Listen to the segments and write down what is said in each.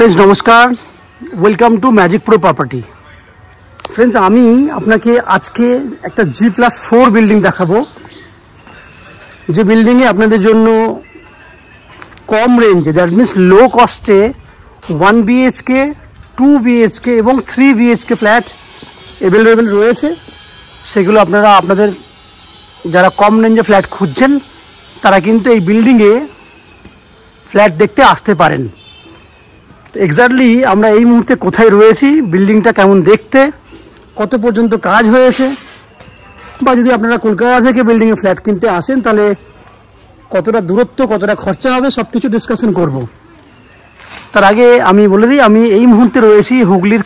Friends नमस्कार, welcome to magic pro property. Friends আমি আপনাকে আজকে একটা G+4 বিল্ডিং দেখাবো, যে বিল্ডিংয়ে আপনাদের জন্য কম রেঞ্জে, that means low কস্টে 1 BHK 2 BHK এবং 3 BHK ফ্ল্যাট অ্যাভেলেবেল রয়েছে। সেগুলো আপনারা আপনাদের যারা কম রেঞ্জে ফ্ল্যাট খুঁজছেন তারা কিন্তু এই বিল্ডিংয়ে ফ্ল্যাট দেখতে আসতে পারেন। এক্স্যাক্টলি আমরা এই মুহূর্তে কোথায় রয়েছি, বিল্ডিংটা কেমন দেখতে, কত পর্যন্ত কাজ হয়েছে, বা যদি আপনারা কলকাতা থেকে বিল্ডিংয়ে ফ্ল্যাট কিনতে আসেন তাহলে কতটা দূরত্ব, কতটা খরচা হবে, সব কিছু ডিসকাশন করব। তার আগে আমি বলে দিই, আমি এই মুহূর্তে রয়েছি হুগলির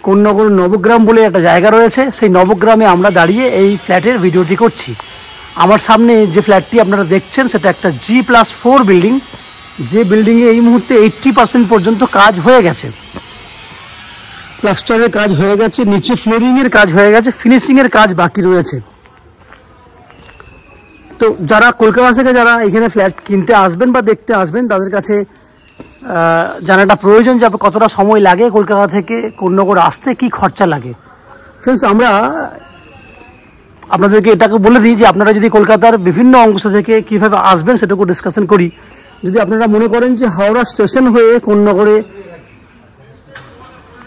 কোন্নগর নবগ্রাম বলে একটা জায়গা রয়েছে। সেই নবগ্রামে আমরা দাঁড়িয়ে এই ফ্ল্যাটের ভিডিওটি করছি। আমার সামনে যে ফ্ল্যাটটি আপনারা দেখছেন সেটা একটা G+4 বিল্ডিং, যে বিল্ডিংয়ে এই মুহূর্তে 80% পর্যন্ত কাজ হয়ে গেছে। প্লাস্টারের কাজ হয়ে গেছে, নিচে ফ্লোরিংয়ের কাজ হয়ে গেছে, ফিনিশিংয়ের কাজ বাকি রয়েছে। তো যারা কলকাতা থেকে যারা এখানে ফ্ল্যাট কিনতে আসবেন বা দেখতে আসবেন তাদের কাছে জানাটা প্রয়োজন যে কতটা সময় লাগে কলকাতা থেকে কোন্নগর আসতে, কি খরচা লাগে। ফ্রেন্ডস আমরা আপনাদেরকে এটাকে বলে দিই যে আপনারা যদি কলকাতার বিভিন্ন অংশ থেকে কীভাবে আসবেন সেটাকে ডিসকাশন করি। যদি আপনারা মনে করেন যে হাওড়া স্টেশন হয়ে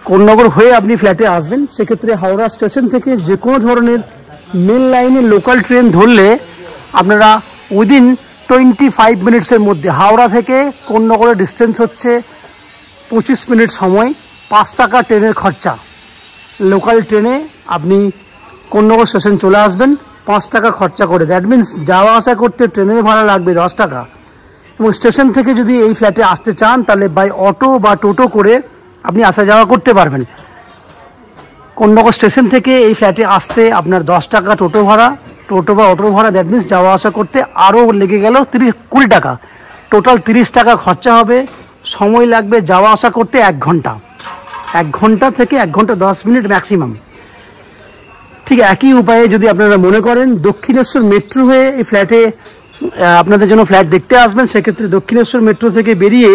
কোন্নগর হয়ে আপনি ফ্ল্যাটে আসবেন, সেক্ষেত্রে হাওড়া স্টেশন থেকে যে কোনো ধরনের মেন লাইনে লোকাল ট্রেন ধরলে আপনারা উইদিন 25 মিনিটসের মধ্যে, হাওড়া থেকে কোন্নগরের ডিস্টেন্স হচ্ছে 25 মিনিট সময়, 5 টাকা ট্রেনের খরচা। লোকাল ট্রেনে আপনি কোন্নগর স্টেশন চলে আসবেন 5 টাকা খরচা করে, দ্যাট মিনস যাওয়া আসা করতে ট্রেনের ভাড়া লাগবে 10 টাকা। এবং স্টেশন থেকে যদি এই ফ্ল্যাটে আসতে চান তাহলে বাই অটো বা টোটো করে আপনি আসা যাওয়া করতে পারবেন। কোন্নগর স্টেশন থেকে এই ফ্ল্যাটে আসতে আপনার 10 টাকা টোটো বা অটো ভাড়া, দ্যাট মিনস যাওয়া আসা করতে আরও লেগে গেল 20 টাকা, টোটাল 30 টাকা খরচা হবে। সময় লাগবে যাওয়া আসা করতে 1 ঘন্টা থেকে 1 ঘন্টা 10 মিনিট ম্যাক্সিমাম। ঠিক একই উপায়ে যদি আপনারা মনে করেন দক্ষিণেশ্বর মেট্রো হয়ে এই ফ্ল্যাটে আপনাদের জন্য ফ্ল্যাট দেখতে আসবেন, সেক্ষেত্রে দক্ষিণেশ্বর মেট্রো থেকে বেরিয়ে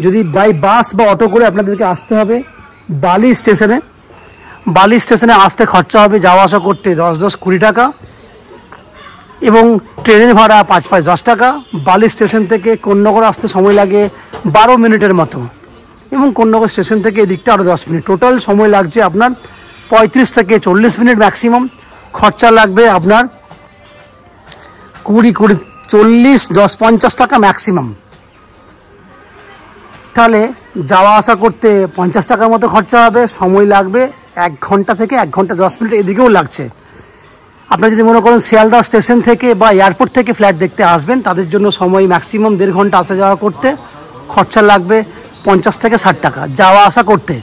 যদি বাই বাস বা অটো করে আপনাদেরকে আসতে হবে বালি স্টেশনে আসতে খরচা হবে যাওয়া আসা করতে 10-20 টাকা, এবং ট্রেনের ভাড়া 5-10 টাকা। বালি স্টেশন থেকে কোন্নগর আসতে সময় লাগে 12 মিনিটের মতো, এবং কোন্নগর স্টেশন থেকে এদিকটা আরও 10 মিনিট। টোটাল সময় লাগছে আপনার 35 থেকে 40 মিনিট ম্যাক্সিমাম। খরচা লাগবে আপনার 40-10-50 টাকা ম্যাক্সিমাম। তাহলে যাওয়া আসা করতে 50 টাকার মতো খরচা হবে, সময় লাগবে 1 ঘন্টা থেকে 1 ঘন্টা 10 মিনিট, এদিকেও লাগছে। আপনারা যদি মনে করেন শিয়ালদা স্টেশন থেকে বা এয়ারপোর্ট থেকে ফ্ল্যাট দেখতে আসবেন, তাদের জন্য সময় ম্যাক্সিমাম 1.5 ঘন্টা আসা যাওয়া করতে, খরচা লাগবে 50 থেকে 60 টাকা যাওয়া আসা করতে।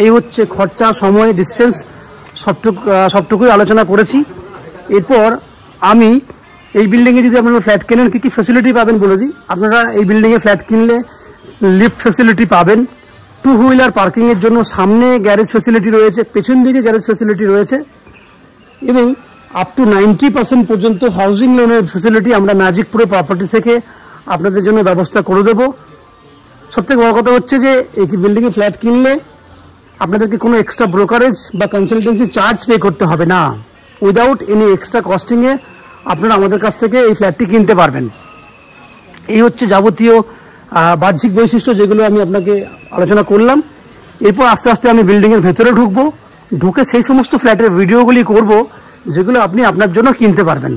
এই হচ্ছে খরচা, সময়, ডিস্টেন্স, সবটুকুই আলোচনা করেছি। এরপর আমি এই বিল্ডিংয়ে যদি আপনারা ফ্ল্যাট কেনেন কী কী ফ্যাসিলিটি পাবেন বলে দিই। আপনারা এই বিল্ডিংয়ে ফ্ল্যাট কিনলে লিফট ফ্যাসিলিটি পাবেন, 2 হুইলার পার্কিংয়ের জন্য সামনে গ্যারেজ ফ্যাসিলিটি রয়েছে, পেছন দিকে গ্যারেজ ফ্যাসিলিটি রয়েছে, এবং আপ টু 90% পর্যন্ত হাউজিং লোনের ফ্যাসিলিটি আমরা ম্যাজিক প্রো প্রপার্টি থেকে আপনাদের জন্য ব্যবস্থা করে দেবো। সবথেকে বড় কথা হচ্ছে যে এই বিল্ডিংয়ে ফ্ল্যাট কিনলে আপনাদেরকে কোনো এক্সট্রা ব্রোকারেজ বা কনসালটেন্সি চার্জ পে করতে হবে না। উইদাউট এনি এক্সট্রা কস্টিংয়ে আপনারা আমাদের কাছ থেকে এই ফ্ল্যাটটি কিনতে পারবেন। এই হচ্ছে যাবতীয় বাহ্যিক বৈশিষ্ট্য যেগুলো আমি আপনাকে আলোচনা করলাম। এরপর আস্তে আস্তে আমি বিল্ডিংয়ের ভেতরে ঢুকে সেই সমস্ত ফ্ল্যাটের ভিডিওগুলি করব যেগুলো আপনি আপনার জন্য কিনতে পারবেন।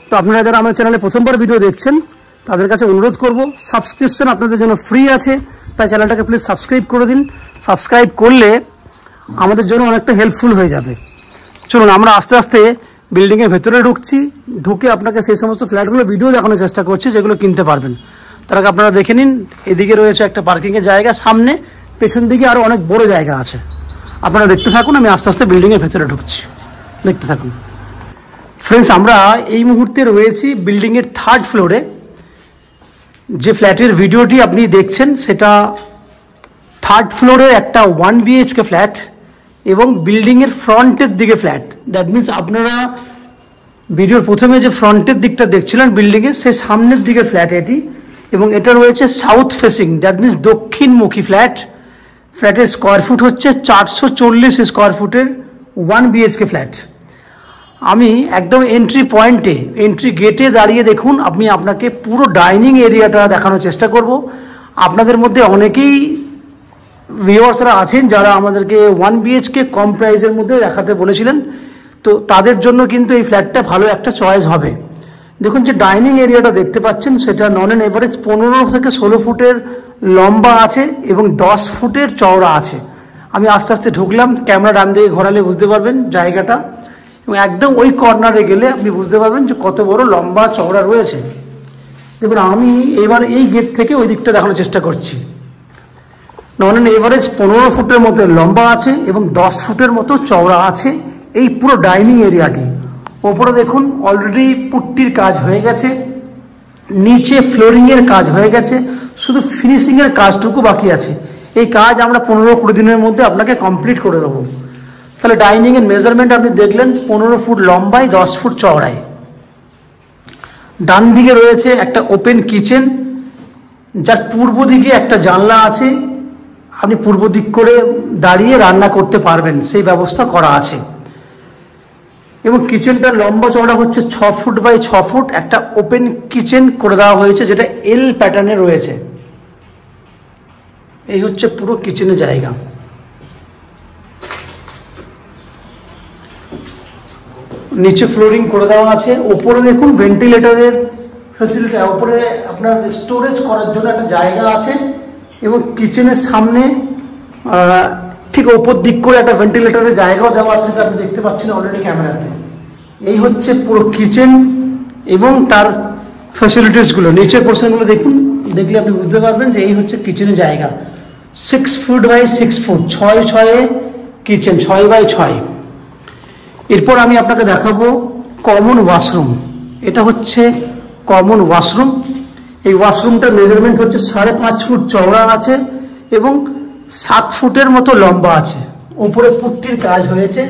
তো আপনারা যারা আমার চ্যানেলে প্রথমবার ভিডিও দেখছেন তাদের কাছে অনুরোধ করব, সাবস্ক্রিপশন আপনাদের জন্য ফ্রি আছে, তাই চ্যানেলটাকে প্লিজ সাবস্ক্রাইব করে দিন। সাবস্ক্রাইব করলে আমাদের জন্য অনেকটা হেল্পফুল হয়ে যাবে। চলুন আমরা আস্তে আস্তে বিল্ডিংয়ের ভেতরে ঢুকে আপনাকে সেই সমস্ত ফ্ল্যাটগুলো ভিডিও দেখানোর চেষ্টা করছি যেগুলো কিনতে পারবেন। তার আগে আপনারা দেখে নিন, এদিকে রয়েছে একটা পার্কিংয়ের জায়গা, সামনে পেছন দিকে আরও অনেক বড় জায়গা আছে। আপনারা দেখতে থাকুন, আমি আস্তে আস্তে বিল্ডিংয়ের ভেতরে ঢুকছি, দেখতে থাকুন। ফ্রেন্ডস আমরা এই মুহূর্তে রয়েছি বিল্ডিংয়ের 3rd ফ্লোরে। যে ফ্ল্যাটের ভিডিওটি আপনি দেখছেন সেটা 3rd ফ্লোরের একটা 1 BHK ফ্ল্যাট, এবং বিল্ডিংয়ের ফ্রন্টের দিকে ফ্ল্যাট। দ্যাট মিনস আপনারা ভিডিওর প্রথমে যে ফ্রন্টের দিকটা দেখছিলেন বিল্ডিংয়ের, সেই সামনের দিকে ফ্ল্যাট এটি, এবং এটা রয়েছে সাউথ ফেসিং, দ্যাট মিনস দক্ষিণমুখী ফ্ল্যাট। ফ্ল্যাটের স্কোয়ার ফুট হচ্ছে 440 স্কোয়ার ফুটের 1 BHK ফ্ল্যাট। আমি একদম এন্ট্রি পয়েন্টে, এন্ট্রি গেটে দাঁড়িয়ে দেখুন, আমি আপনাকে পুরো ডাইনিং এরিয়াটা দেখানোর চেষ্টা করব। আপনাদের মধ্যে অনেকেই ভিউয়ার্সরা আছেন যারা আমাদেরকে 1 BHK কম প্রাইসের মধ্যে দেখাতে বলেছিলেন, তো তাদের জন্য কিন্তু এই ফ্ল্যাটটা ভালো একটা চয়েস হবে। দেখুন যে ডাইনিং এরিয়াটা দেখতে পাচ্ছেন সেটা নন অ্যান এভারেজ 15 থেকে 16 ফুটের লম্বা আছে এবং 10 ফুটের চওড়া আছে। আমি আস্তে আস্তে ঢুকলাম, ক্যামেরা ডান দিকে ঘোরালে বুঝতে পারবেন জায়গাটা, এবং একদম ওই কর্নারে গেলে আপনি বুঝতে পারবেন যে কত বড় লম্বা চওড়া রয়েছে। দেখুন আমি এবার এই গেট থেকে ওই দিকটা দেখানোর চেষ্টা করছি। নন অ্যান এভারেজ 15 ফুটের মতো লম্বা আছে এবং 10 ফুটের মতো চওড়া আছে এই পুরো ডাইনিং এরিয়াটি। ওপরে দেখুন অলরেডি পুট্টির কাজ হয়ে গেছে, নিচে ফ্লোরিংয়ের কাজ হয়ে গেছে, শুধু ফিনিশিংয়ের কাজটুকু বাকি আছে। এই কাজ আমরা 15-20 দিনের মধ্যে আপনাকে কমপ্লিট করে দেবো। তাহলে ডাইনিংয়ের মেজারমেন্ট আপনি দেখলেন 15 ফুট লম্বায়, 10 ফুট চওড়ায়। ডান দিকে রয়েছে একটা ওপেন কিচেন, যার পূর্ব দিকে একটা জানলা আছে, আপনি পূর্ব দিক করে দাঁড়িয়ে রান্না করতে পারবেন, সেই ব্যবস্থা করা আছে। এবং কিচেনটার লম্বা চওড়া হচ্ছে 6 ফুট বাই 6 ফুট, একটা ওপেন কিচেন করে দেওয়া হয়েছে যেটা এল প্যাটার্নে রয়েছে। এই হচ্ছে পুরো কিচেনের জায়গা। নিচে ফ্লোরিং করে দেওয়া আছে, ওপরে দেখুন ভেন্টিলেটরের ফ্যাসিলিটি, ওপরে আপনার স্টোরেজ করার জন্য একটা জায়গা আছে এবং কিচেনের সামনে ঠিক ওপর দিক করে একটা ভেন্টিলেটরের জায়গাও দেওয়া আছে, যেটা আপনি দেখতে পাচ্ছেন অলরেডি ক্যামেরাতে। এই হচ্ছে পুরো কিচেন এবং তার ফ্যাসিলিটিসগুলো। নিচের পোর্শনগুলো দেখুন, দেখলে আপনি বুঝতে পারবেন যে এই হচ্ছে কিচেনের জায়গা। 6 foot by 6 foot, 6-6 kitchen, 6 by 6। এরপর আমি আপনাকে দেখাবো কমন ওয়াশরুম। এটা হচ্ছে কমন ওয়াশরুম। এই ওয়াশরুমটার মেজারমেন্ট হচ্ছে 5.5 ফুট চওড়া আছে এবং 7 ফুটের মতো লম্বা আছে। উপরে পুট্টির কাজ হয়েছে,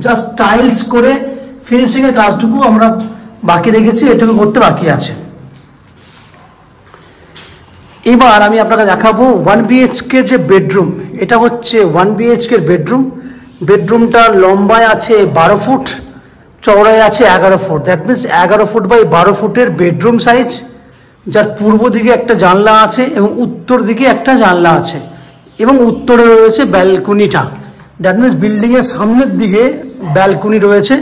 জাস্ট টাইলস করে ফিনিশিংয়ের কাজটুকু আমরা বাকি রেখেছি, এটুকু করতে বাকি আছে। এবার আমি আপনাকে দেখাবো 1 BHK যে বেডরুম, এটা হচ্ছে 1 BHK বেডরুম। বেডরুমটা লম্বায় আছে 12 ফুট, চওড়ায় আছে 11 foot, that means 11 foot by 12 ফুটের বেডরুম সাইজ, যার পূর্ব দিকে একটা জানলা আছে এবং উত্তর দিকে একটা জানলা আছে এবং উত্তরে রয়েছে ব্যালকনিটা, দ্যাট মিনস বিল্ডিংয়ের সামনের দিকে ব্যালকনি রয়েছে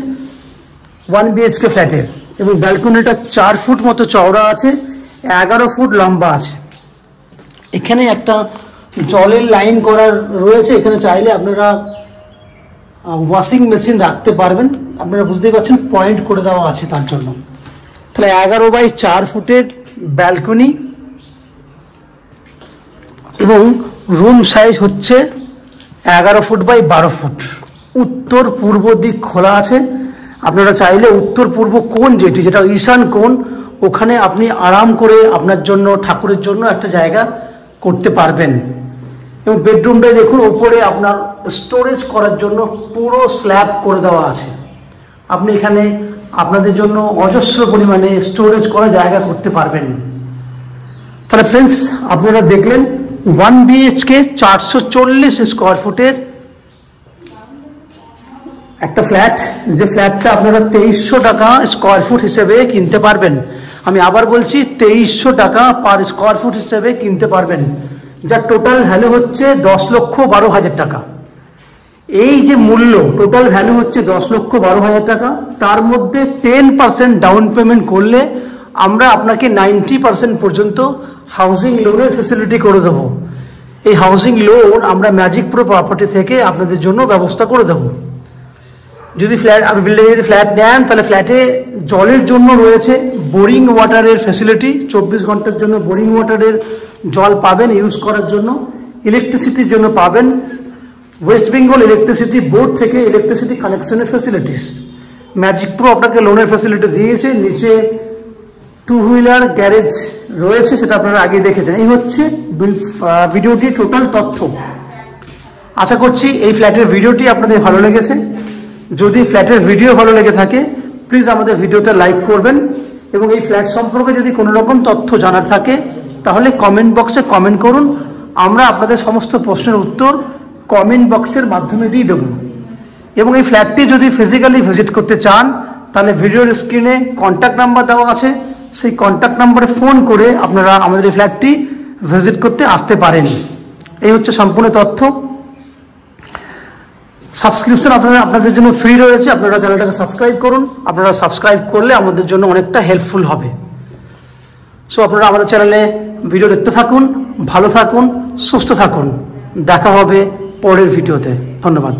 1 BHK ফ্ল্যাটের, এবং ব্যালকনিটা 4 ফুট মতো চওড়া আছে, 11 ফুট লম্বা আছে। এখানে একটা জলের লাইন করার রয়েছে, এখানে চাইলে আপনারা ওয়াশিং মেশিন রাখতে পারবেন, আপনারা বুঝতেই পারছেন পয়েন্ট করে দেওয়া আছে তার জন্য। তাহলে 11 বাই 4 ফুটের ব্যালকনি এবং রুম সাইজ হচ্ছে 11 ফুট বাই 12 ফুট। উত্তর পূর্ব দিক খোলা আছে, আপনারা চাইলে উত্তর পূর্ব কোণ যেটা ঈশান কোণ, ওখানে আপনি আরাম করে আপনার জন্য, ঠাকুরের জন্য একটা জায়গা করতে পারবেন। এবং বেডরুমটাই দেখুন, ওপরে আপনার স্টোরেজ করার জন্য পুরো স্ল্যাব করে দেওয়া আছে। আপনি এখানে আপনাদের জন্য অজস্র পরিমাণে স্টোরেজ করা জায়গা করতে পারবেন। তাহলে ফ্রেন্ডস, আপনারা দেখলেন 1 BHK 440 স্কোয়ার ফুটের একটা ফ্ল্যাট, যে ফ্ল্যাটটা আপনারা 2300 টাকা স্কোয়ার ফুট হিসেবে কিনতে পারবেন। আমি আবার বলছি 2300 টাকা পার স্কোয়ার ফুট হিসেবে কিনতে পারবেন, যার টোটাল ভ্যালু হচ্ছে 10,12,000 টাকা। এই যে মূল্য, টোটাল ভ্যালু হচ্ছে 10,12,000 টাকা, তার মধ্যে 10% ডাউন পেমেন্ট করলে আমরা আপনাকে 90% পর্যন্ত হাউজিং লোনের ফেসিলিটি করে দেবো। এই হাউজিং লোন আমরা ম্যাজিক প্রো প্রপার্টি থেকে আপনাদের জন্য ব্যবস্থা করে দেবো। যদি বিল্ডিংয়ে যদি ফ্ল্যাট নেন, তাহলে ফ্ল্যাটে জলের জন্য রয়েছে বোরিং ওয়াটারের ফ্যাসিলিটি, 24 ঘন্টার জন্য বোরিং ওয়াটারের জল পাবেন ইউজ করার জন্য। ইলেকট্রিসিটির জন্য পাবেন ওয়েস্ট বেঙ্গল ইলেকট্রিসিটি বোর্ড থেকে ইলেকট্রিসিটি কানেকশনের ফ্যাসিলিটিস। ম্যাজিক প্রো আপনাকে লোনের ফ্যাসিলিটি দিয়েছে, নিচে 2 হুইলার গ্যারেজ রয়েছে, সেটা আপনারা আগে দেখেছেন। এই হচ্ছে ভিডিওটি টোটাল তথ্য। আশা করছি এই ফ্ল্যাটের ভিডিওটি আপনাদের ভালো লেগেছে। যদি ফ্ল্যাটের ভিডিও ভালো লেগে থাকে, প্লিজ আমাদের ভিডিওতে লাইক করবেন, এবং এই ফ্ল্যাট সম্পর্কে যদি কোনো রকম তথ্য জানার থাকে তাহলে কমেন্ট বক্সে কমেন্ট করুন, আমরা আপনাদের সমস্ত প্রশ্নের উত্তর কমেন্ট বক্সের মাধ্যমে দিয়ে দেবো। এবং এই ফ্ল্যাটটি যদি ফিজিক্যালি ভিজিট করতে চান তাহলে ভিডিওর স্ক্রিনে কন্ট্যাক্ট নাম্বার দেওয়া আছে, সেই কন্ট্যাক্ট নাম্বারে ফোন করে আপনারা আমাদের এই ফ্ল্যাটটি ভিজিট করতে আসতে পারেন। এই হচ্ছে সম্পূর্ণ তথ্য। সাবস্ক্রিপশন আপনাদের জন্য ফ্রি রয়েছে, আপনারা চ্যানেলটাকে সাবস্ক্রাইব করুন। আপনারা সাবস্ক্রাইব করলে আমাদের জন্য অনেকটা হেল্পফুল হবে। সো আপনারা আমাদের চ্যানেলে ভিডিও দেখতে থাকুন, ভালো থাকুন, সুস্থ থাকুন। দেখা হবে পরের ভিডিওতে। ধন্যবাদ।